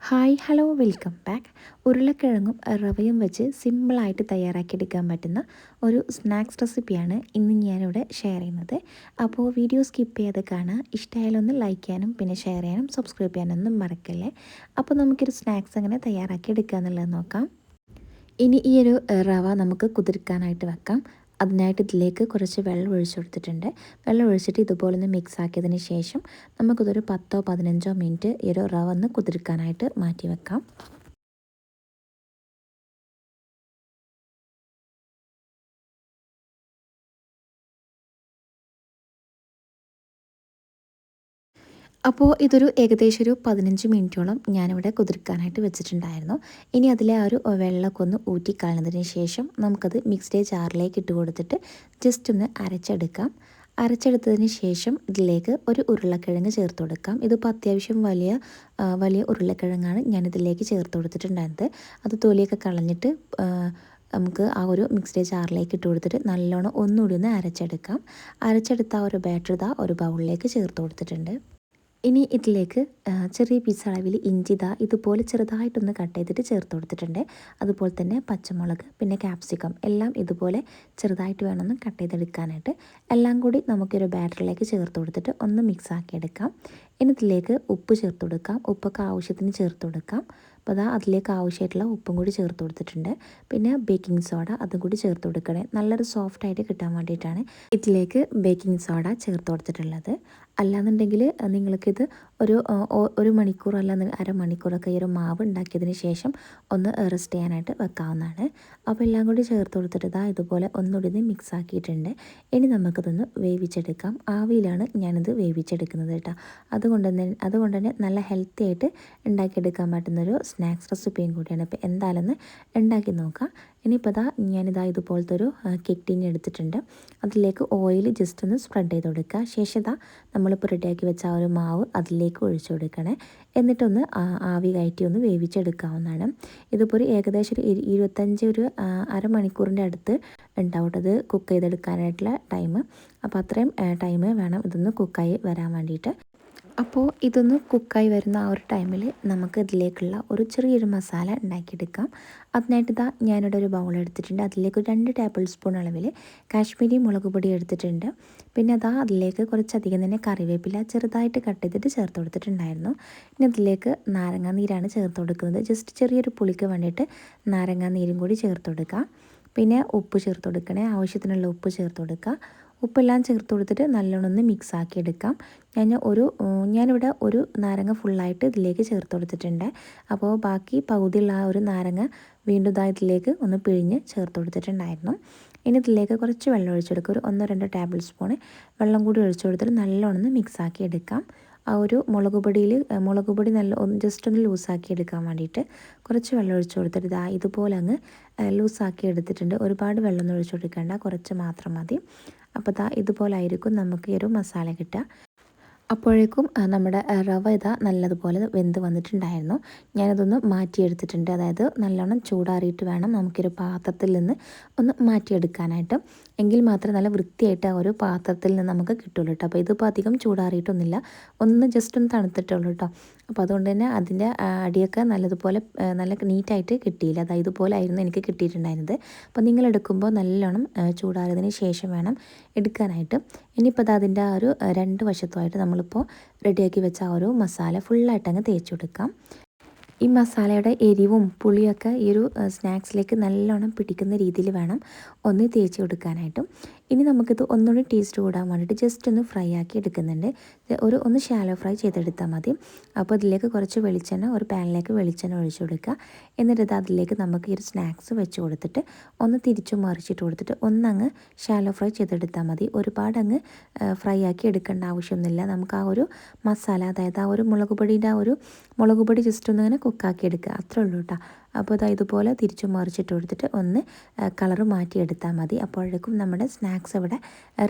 Hi hello welcome back. ഉരുളക്കിഴങ്ങും റവയും വെച്ച് സിമ്പിളായിട്ട് തയ്യാറാക്കിയെടുക്കാൻ പറ്റുന്ന ഒരു സ്നാക്സ് റെസിപ്പിയാണ് ഇന്ന് ഞാനിവിടെ ഷെയർ ചെയ്യുന്നത്. അപ്പോൾ വീഡിയോ സ്കിപ്പ് ചെയ്യാതെ കാണുക. ഇഷ്ടമായാലൊന്ന് ലൈക്ക് ചെയ്യാനും പിന്നെ ഷെയർ ചെയ്യാനും സബ്സ്ക്രൈബ് ചെയ്യാനൊന്നും മറക്കല്ലേ. അപ്പോൾ നമുക്കൊരു സ്നാക്സ് എങ്ങനെ തയ്യാറാക്കിയെടുക്കുക എന്നുള്ളത് നോക്കാം. ഇനി ഈ ഒരു റവ നമുക്ക് കുതിർക്കാനായിട്ട് വെക്കാം. അതിനായിട്ട് ഇതിലേക്ക് കുറച്ച് വെള്ളം ഒഴിച്ചു കൊടുത്തിട്ടുണ്ട്. വെള്ളം ഒഴിച്ചിട്ട് ഇതുപോലെ ഒന്ന് മിക്സ് ആക്കിയതിന് ശേഷം നമുക്കിതൊരു 10-15 മിനിറ്റ് ഈ ഒരു റവ ഒന്ന് കുതിർക്കാനായിട്ട് മാറ്റി വെക്കാം. അപ്പോൾ ഇതൊരു ഏകദേശം ഒരു 15 മിനിറ്റോളം ഞാനിവിടെ കുതിർക്കാനായിട്ട് വെച്ചിട്ടുണ്ടായിരുന്നു. ഇനി അതിലെ ആ ഒരു വെള്ളമൊക്കെ ഒന്ന് ഊറ്റിക്കളഞ്ഞതിന് ശേഷം നമുക്കത് മിക്സ്ഡ് ജാറിലേക്ക് ഇട്ട് കൊടുത്തിട്ട് ജസ്റ്റ് ഒന്ന് അരച്ചെടുക്കാം. അരച്ചെടുത്തതിന് ശേഷം ഇതിലേക്ക് ഒരു ഉരുളക്കിഴങ്ങ് ചേർത്ത് കൊടുക്കാം. ഇതിപ്പോൾ അത്യാവശ്യം വലിയ ഉരുളക്കിഴങ്ങാണ് ഞാനിതിലേക്ക് ചേർത്ത് കൊടുത്തിട്ടുണ്ടായിരുന്നത്. അത് തൊലിയൊക്കെ കളഞ്ഞിട്ട് നമുക്ക് ആ ഒരു മിക്സ്ഡ് ജാറിലേക്ക് ഇട്ട് കൊടുത്തിട്ട് നല്ലോണം ഒന്നുകൂടി ഒന്ന് അരച്ചെടുക്കാം. അരച്ചെടുത്ത ആ ഒരു ബാറ്റർ ഒരു ബൗളിലേക്ക് ചേർത്ത് കൊടുത്തിട്ടുണ്ട്. ഇനി ഇതിലേക്ക് ചെറിയ പീസ് അളവിൽ ഇഞ്ചി ഇതുപോലെ ചെറുതായിട്ടൊന്ന് കട്ട് ചെയ്തിട്ട് ചേർത്ത് കൊടുത്തിട്ടുണ്ട്. അതുപോലെ തന്നെ പച്ചമുളക് പിന്നെ ക്യാപ്സിക്കം എല്ലാം ഇതുപോലെ ചെറുതായിട്ട് വേണമെന്ന് കട്ട് ചെയ്തെടുക്കാനായിട്ട് എല്ലാം കൂടി നമുക്കൊരു ബാറ്ററിലേക്ക് ചേർത്ത് കൊടുത്തിട്ട് ഒന്ന് മിക്സ് ആക്കിയെടുക്കാം. ഇനി ഇതിലേക്ക് ഉപ്പ് ചേർത്ത് കൊടുക്കാം. ഉപ്പൊക്കെ ആവശ്യത്തിന് ചേർത്ത് കൊടുക്കാം. അപ്പോൾ അതിലേക്ക് ആവശ്യമായിട്ടുള്ള ഉപ്പും കൂടി ചേർത്ത് കൊടുത്തിട്ടുണ്ട്. പിന്നെ ബേക്കിംഗ് സോഡ അതും കൂടി ചേർത്ത് കൊടുക്കണേ. നല്ലൊരു സോഫ്റ്റായിട്ട് കിട്ടാൻ വേണ്ടിയിട്ടാണ് ഇതിലേക്ക് ബേക്കിംഗ് സോഡ ചേർത്ത് കൊടുത്തിട്ടുള്ളത്. അല്ലാന്നുണ്ടെങ്കിൽ നിങ്ങൾക്കിത് ഒരു മണിക്കൂർ അല്ല അരമണിക്കൂറൊക്കെ ഈ ഒരു മാവ് ഉണ്ടാക്കിയതിന് ശേഷം ഒന്ന് റെസ്റ്റ് ചെയ്യാനായിട്ട് വെക്കാവുന്നതാണ്. അപ്പോൾ എല്ലാം കൂടി ചേർത്ത് കൊടുത്തിട്ട് ഇതുപോലെ ഒന്നുകൂടി മിക്സ് ആക്കിയിട്ടുണ്ട്. ഇനി നമുക്കിതൊന്ന് വേവിച്ചെടുക്കാം. ആവിയിലാണ് ഞാനിത് വേവിച്ചെടുക്കുന്നത് കേട്ടോ. അതുകൊണ്ട് തന്നെ നല്ല ഹെൽത്തി ആയിട്ട് ഉണ്ടാക്കിയെടുക്കാൻ പറ്റുന്നൊരു സ്നാക്സ് റെസിപ്പിയും കൂടിയാണ്. അപ്പോൾ എന്തായാലും ഉണ്ടാക്കി നോക്കാം. ഇനിയിപ്പോൾ ഞാനിതാ ഇതുപോലത്തെ ഒരു കേക്ക് ടീൻ എടുത്തിട്ടുണ്ട്. അതിലേക്ക് ഓയിൽ ജസ്റ്റ് ഒന്ന് സ്പ്രെഡ് ചെയ്ത് കൊടുക്കുക. ശേഷം നമ്മളിപ്പോൾ റെഡിയാക്കി വെച്ച ആ ഒരു മാവ് അതിലേക്ക് ഒഴിച്ചു കൊടുക്കണേ. എന്നിട്ടൊന്ന് ആവി കയറ്റി ഒന്ന് വേവിച്ചെടുക്കാവുന്നതാണ്. ഇതിപ്പോൾ ഒരു ഏകദേശം ഒരു 25 അരമണിക്കൂറിൻ്റെ അടുത്ത് ഉണ്ടാവുന്നത് കുക്ക് ചെയ്തെടുക്കാനായിട്ടുള്ള ടൈം. അപ്പോൾ അത്രയും ടൈം വേണം ഇതൊന്ന് കുക്കായി വരാൻ വേണ്ടിയിട്ട്. അപ്പോൾ ഇതൊന്ന് കുക്കായി വരുന്ന ആ ഒരു ടൈമിൽ നമുക്ക് ഇതിലേക്കുള്ള ഒരു ചെറിയൊരു മസാല ഉണ്ടാക്കിയെടുക്കാം. അതിനായിട്ട് ഞാനിവിടെ ഒരു ബൗൾ എടുത്തിട്ടുണ്ട്. അതിലേക്ക് 2 ടേബിൾ സ്പൂൺ അളവിൽ കാശ്മീരി മുളക് പൊടി എടുത്തിട്ടുണ്ട്. പിന്നെ അതിലേക്ക് കുറച്ചധികം തന്നെ കറിവേപ്പില ചെറുതായിട്ട് കട്ട് ചെയ്തിട്ട് ചേർത്ത് കൊടുത്തിട്ടുണ്ടായിരുന്നു. ഇനി അതിലേക്ക് നാരങ്ങാ നീരാണ് ചേർത്ത് കൊടുക്കുന്നത്. ജസ്റ്റ് ചെറിയൊരു പുളിക്ക് വേണ്ടിയിട്ട് നാരങ്ങാ നീരും കൂടി ചേർത്ത് കൊടുക്കുക. പിന്നെ ഉപ്പ് ചേർത്ത് കൊടുക്കണേ. ആവശ്യത്തിനുള്ള ഉപ്പ് ചേർത്ത് കൊടുക്കുക. ഉപ്പെല്ലാം ചേർത്ത് കൊടുത്തിട്ട് നല്ലോണം ഒന്ന് മിക്സ് ആക്കി എടുക്കാം. ഞാനിവിടെ ഒരു നാരങ്ങ ഫുള്ളായിട്ട് ഇതിലേക്ക് ചേർത്ത് കൊടുത്തിട്ടുണ്ട്. അപ്പോൾ ബാക്കി പകുതിയുള്ള ആ ഒരു നാരങ്ങ വീണ്ടും ഇതിലേക്ക് ഒന്ന് പിഴിഞ്ഞ് ചേർത്ത് കൊടുത്തിട്ടുണ്ടായിരുന്നു. ഇനി ഇതിലേക്ക് കുറച്ച് വെള്ളം ഒഴിച്ചെടുക്കുക. ഒരു 1-2 ടേബിൾ സ്പൂൺ വെള്ളം കൂടി ഒഴിച്ചു കൊടുത്തിട്ട് നല്ലോണം ഒന്ന് മിക്സ് ആക്കി എടുക്കാം. ആ ഒരു മുളക് പൊടി ഒന്ന് ജസ്റ്റ് ഒന്ന് ലൂസാക്കി എടുക്കാൻ വേണ്ടിയിട്ട് കുറച്ച് വെള്ളം ഒഴിച്ചു കൊടുത്തിട്ട് ഇതുപോലെ അങ്ങ് ലൂസാക്കി എടുത്തിട്ടുണ്ട്. ഒരുപാട് വെള്ളം ഒഴിച്ചു കൊടുക്കേണ്ട, കുറച്ച് മാത്രം മതി. അപ്പോൾ ഇതുപോലെ ആയിരിക്കും നമുക്ക് ഈ ഒരു മസാല കിട്ടുക. അപ്പോഴേക്കും നമ്മുടെ റവ നല്ലതുപോലെ വെന്ത് വന്നിട്ടുണ്ടായിരുന്നു. ഞാനതൊന്ന് മാറ്റിയെടുത്തിട്ടുണ്ട്. അതായത് നല്ലോണം ചൂടാറിയിട്ട് വേണം നമുക്കൊരു പാത്രത്തിൽ നിന്ന് ഒന്ന് മാറ്റിയെടുക്കാനായിട്ട്. എങ്കിൽ മാത്രമേ നല്ല വൃത്തിയായിട്ട് ആ ഒരു പാത്രത്തിൽ നിന്ന് നമുക്ക് കിട്ടുള്ളൂ കേട്ടോ. അപ്പോൾ ഇതിപ്പോൾ അധികം ചൂടാറിയിട്ടൊന്നുമില്ല, ജസ്റ്റ് ഒന്ന് തണുത്തിട്ടുള്ളൂ കേട്ടോ. അപ്പോൾ അതുകൊണ്ട് തന്നെ അതിൻ്റെ അടിയൊക്കെ നല്ലതുപോലെ നല്ല നീറ്റായിട്ട് കിട്ടിയില്ല. അതായത് ഇതുപോലെ ആയിരുന്നു എനിക്ക് കിട്ടിയിട്ടുണ്ടായിരുന്നത്. അപ്പോൾ നിങ്ങൾ എടുക്കുമ്പോൾ നല്ലോണം ചൂടാറിയതിന് ശേഷം വേണം എടുക്കാനായിട്ട്. ഇനിയിപ്പോൾ അതിൻ്റെ ആ ഒരു 2 വശത്തുമായിട്ട് നമ്മളിപ്പോൾ റെഡിയാക്കി വെച്ച ആ ഒരു മസാല ഫുള്ളായിട്ട് അങ്ങ് തേച്ച് കൊടുക്കാം. ഈ മസാലയുടെ എരിവും പുളിയൊക്കെ ഈ ഒരു സ്നാക്സിലേക്ക് നല്ലോണം പിടിക്കുന്ന രീതിയിൽ വേണം ഒന്ന് തേച്ച് കൊടുക്കാനായിട്ടും. ഇനി നമുക്കിത് ഒന്നുകൂടി ടേസ്റ്റ് കൂടാൻ വേണ്ടിയിട്ട് ജസ്റ്റ് ഒന്ന് ഫ്രൈ ആക്കി എടുക്കുന്നുണ്ട്. ഒന്ന് ഷാലോ ഫ്രൈ ചെയ്തെടുത്താൽ മതി. അപ്പോൾ ഇതിലേക്ക് കുറച്ച് ഒരു പാനിലേക്ക് വെളിച്ചെണ്ണ ഒഴിച്ചു കൊടുക്കുക. എന്നിട്ട് അതിലേക്ക് നമുക്ക് ഈ ഒരു സ്നാക്സ് വെച്ച് കൊടുത്തിട്ട് ഒന്ന് തിരിച്ചു മറിച്ചിട്ട് കൊടുത്തിട്ട് ഒന്നങ്ങ് ഷാലോ ഫ്രൈ ചെയ്തെടുത്താൽ മതി. ഒരുപാട് അങ്ങ് ഫ്രൈ ആക്കി എടുക്കേണ്ട ആവശ്യമൊന്നുമില്ല. നമുക്ക് ആ ഒരു മസാല, അതായത് ആ ഒരു മുളക് പൊടി ജസ്റ്റ് ഒന്നിങ്ങനെ കുക്കാക്കി എടുക്കുക, അത്രേ ഉള്ളൂ കേട്ടോ. അപ്പോൾ ഇതുപോലെ തിരിച്ചു മറിച്ചിട്ട് കൊടുത്തിട്ട് ഒന്ന് കളറ് മാറ്റിയെടുത്താൽ മതി. അപ്പോഴേക്കും നമ്മുടെ സ്നാക്സ് ഇവിടെ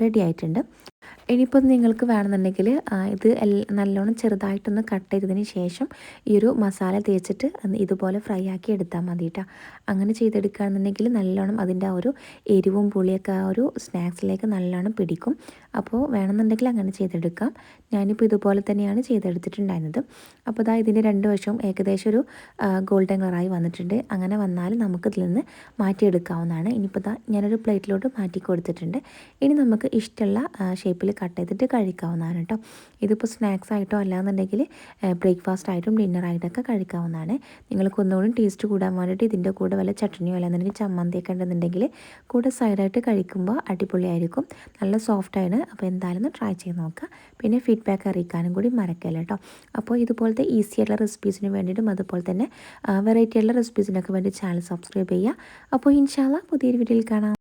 റെഡി ആയിട്ടുണ്ട്. ഇനിയിപ്പോൾ നിങ്ങൾക്ക് വേണമെന്നുണ്ടെങ്കിൽ ഇത് നല്ലോണം ചെറുതായിട്ടൊന്ന് കട്ട് ചെയ്തതിന് ശേഷം ഈ ഒരു മസാല തേച്ചിട്ട് ഇതുപോലെ ഫ്രൈ ആക്കി എടുത്താൽ മതി കേട്ടോ. അങ്ങനെ ചെയ്തെടുക്കുകയാണെന്നുണ്ടെങ്കിൽ നല്ലോണം അതിൻ്റെ ആ ഒരു എരിവും പുളിയൊക്കെ ആ ഒരു സ്നാക്സിലേക്ക് നല്ലോണം പിടിക്കും. അപ്പോൾ വേണമെന്നുണ്ടെങ്കിൽ അങ്ങനെ ചെയ്തെടുക്കാം. ഞാനിപ്പോൾ ഇതുപോലെ തന്നെയാണ് ചെയ്തെടുത്തിട്ടുണ്ടായിരുന്നത്. അപ്പോൾ ഇതാ ഇതിൻ്റെ രണ്ട് വശവും ഏകദേശം ഒരു ഗോൾഡൻ കളറായി വന്നിട്ടുണ്ട്. അങ്ങനെ വന്നാൽ നമുക്കിതിൽ നിന്ന് മാറ്റിയെടുക്കാവുന്നതാണ്. ഇനിയിപ്പോൾ ഇതാ ഞാനൊരു പ്ലേറ്റിലോട്ട് മാറ്റി കൊടുത്തിട്ടുണ്ട്. ഇനി നമുക്ക് ഇഷ്ടമുള്ള ഷേപ്പിൽ കട്ട് ചെയ്തിട്ട് കഴിക്കാവുന്നതാണ് കേട്ടോ. ഇതിപ്പോൾ സ്നാക്സ് ആയിട്ടോ അല്ലാന്നുണ്ടെങ്കിൽ ബ്രേക്ക്ഫാസ്റ്റ് ആയിട്ടും ഡിന്നറായിട്ടൊക്കെ കഴിക്കാവുന്നതാണ്. നിങ്ങൾക്ക് ഒന്നുകൂടി ടേസ്റ്റ് കൂടാൻ വേണ്ടിയിട്ട് ഇതിൻ്റെ കൂടെ വല്ല ചട്നിയോ അല്ലാന്നുണ്ടെങ്കിൽ ചമ്മന്തിയൊക്കെ ഉണ്ടെന്നുണ്ടെങ്കിൽ കൂടെ സൈഡായിട്ട് കഴിക്കുമ്പോൾ അടിപൊളിയായിരിക്കും. നല്ല സോഫ്റ്റാണ്. അപ്പോൾ എന്തായാലും ട്രൈ ചെയ്ത് നോക്കുക. പിന്നെ ഫീഡ്ബാക്ക് അറിയിക്കാനും കൂടി മറക്കല്ല കേട്ടോ. അപ്പോൾ ഇതുപോലത്തെ ഈസി ആയിട്ടുള്ള റെസിപ്പീസിന് വേണ്ടിയിട്ടും അതുപോലെ തന്നെ വെറൈറ്റി ആയിട്ടുള്ള റെസിപ്പീസിനൊക്കെ വേണ്ടി ചാനൽ സബ്സ്ക്രൈബ് ചെയ്യുക. അപ്പോൾ ഇൻഷാ അല്ലാഹ് പുതിയൊരു വീഡിയോയിൽ കാണാം.